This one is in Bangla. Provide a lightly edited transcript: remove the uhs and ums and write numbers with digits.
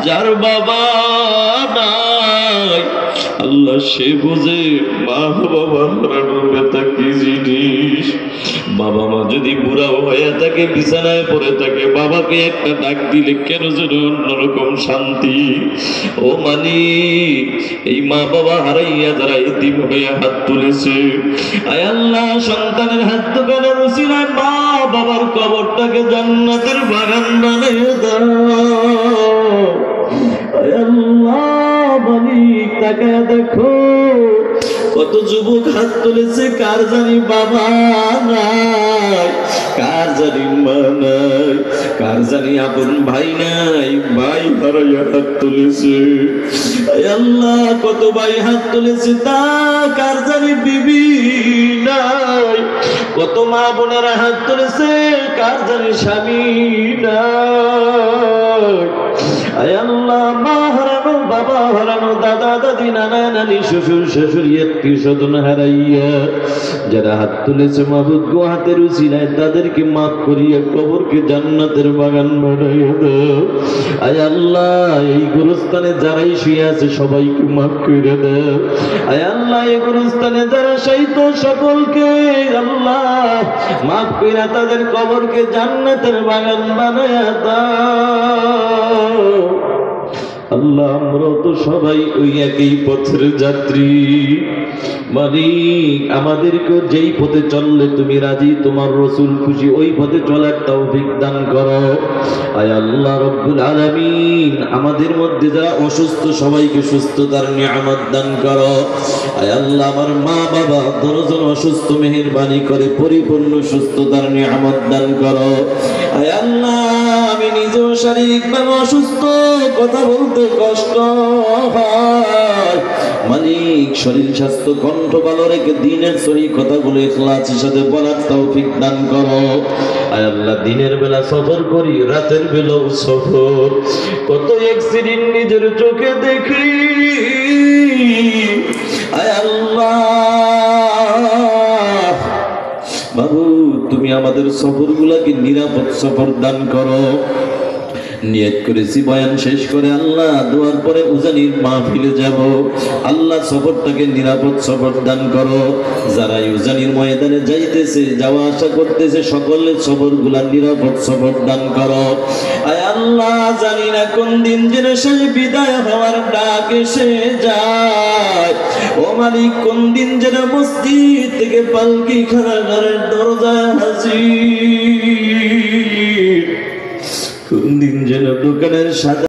যার বাবা নাই আল্লাহ সে বোঝে মা বাবা হারানোর ব্যথা কি জিনিস। বাবা মা যদি বুড়াও হয়ে থাকে, বিছানায় পড়ে থাকে, বাবাকে একটা ডাক দিলে কেন যেন অন্যরকম শান্তি। ও মালিক, এই মা বাবা হারাইয়া যারা এতিম হয়ে হাত তুলেছে, আয় আল্লাহ সন্তানের হাত দোকানের উসিলায় মা বাবার কবরটাকে জান্নাতের বাগান বানিয়ে দাও। আয় আল্লাহ মালিক, তাকায় দেখো কত যুবক হাত তুলেছে, কার জানি বাবা নাই, কার জানি মা নাই, কার জানি আপন ভাই নাই, ভাই হারাইয়া হাত তুলেছে। আল্লাহ কত ভাই হাত তুলেছে, তা কার জানি বিবি নাই, কত মা বোনেরা হাত তুলেছে, কার জানি স্বামী নাই। আল্লাহ মা হারানো, বাবা হারানো, দাদা দাদি, নানা নানি, শ্বশুর শাশুড়ি, আত্মীয় স্বজন হারাইয়া যারা হাত তুলেছে মাবুদ গো, হাতের উসিলায় তাদেরকে মাফ করিয়া কবরকে জান্নাতের বাগান বানাইয়া দাও। আয় আল্লাহ এই গোরস্থানে যারাই শুয়ে আছে সবাইকে মাফ করে দাও। আয় আল্লাহ এই গোরস্থানে যারা শহীদ সকলকে আল্লাহ মাফ কইরা তাদের কবরকে জান্নাতের বাগান বানাইয়া দাও। আল্লাহ আমরা তো সবাই ওই একই পথের যাত্রী মালিক, আমাদেরকে যেই পথে চললে তুমি রাজি, তোমার রাসূল খুশি, ওই পথে চলার তৌফিক দান করো। আয় আল্লাহ রব্বুল আলামিন, আমাদের মধ্যে যারা অসুস্থ সবাইকে সুস্থতার নিয়ামত দান করো। আয় আল্লাহ আমার মা বাবা দুজন অসুস্থ, মেহেরবানি করে পরিপূর্ণ সুস্থতার নিয়ামত দান করো। আয় আল্লাহ আমি নিজেও শারীরিকভাবে অসুস্থ, কথা বলতে কষ্ট হয় মালিক, শরীর স্বাস্থ্য কণ্ঠ ভালো রেখে দিনের সহি কথাগুলো ইখলাসের সাথে বলার তৌফিক দান করো। আয় আল্লাহ দিনের বেলা সফর করি, রাতের বেলাও সফর, কত অ্যাক্সিডেন্ট নিজের চোখে দেখি। আয় আল্লাহ বাবু, তুমি আমাদের সফরগুলোকে নিরাপদ সফর দান করো। নিয়ত করেছি বয়ান শেষ করে আল্লাহ দোয়ার পরে উজানির মাহফিলে যাব, আল্লাহ সফরটাকে নিরাপদ সফর দান করো। যারা উজানির ময়দানে যাইতেছে, যাওয়া আসা করতেছে, সকলের সফরগুলা নিরাপদ সফর দান করো। আয় আল্লাহ জানি না কোন দিন যেন সেই বিদায় হওয়ার ডাক এসে যায়। ও মালিক, কোন দিন যেন মসজিদ থেকে পালকি খানা ঘরের দরজায় হাজির, কোন দিন যেন দোকানের সাথে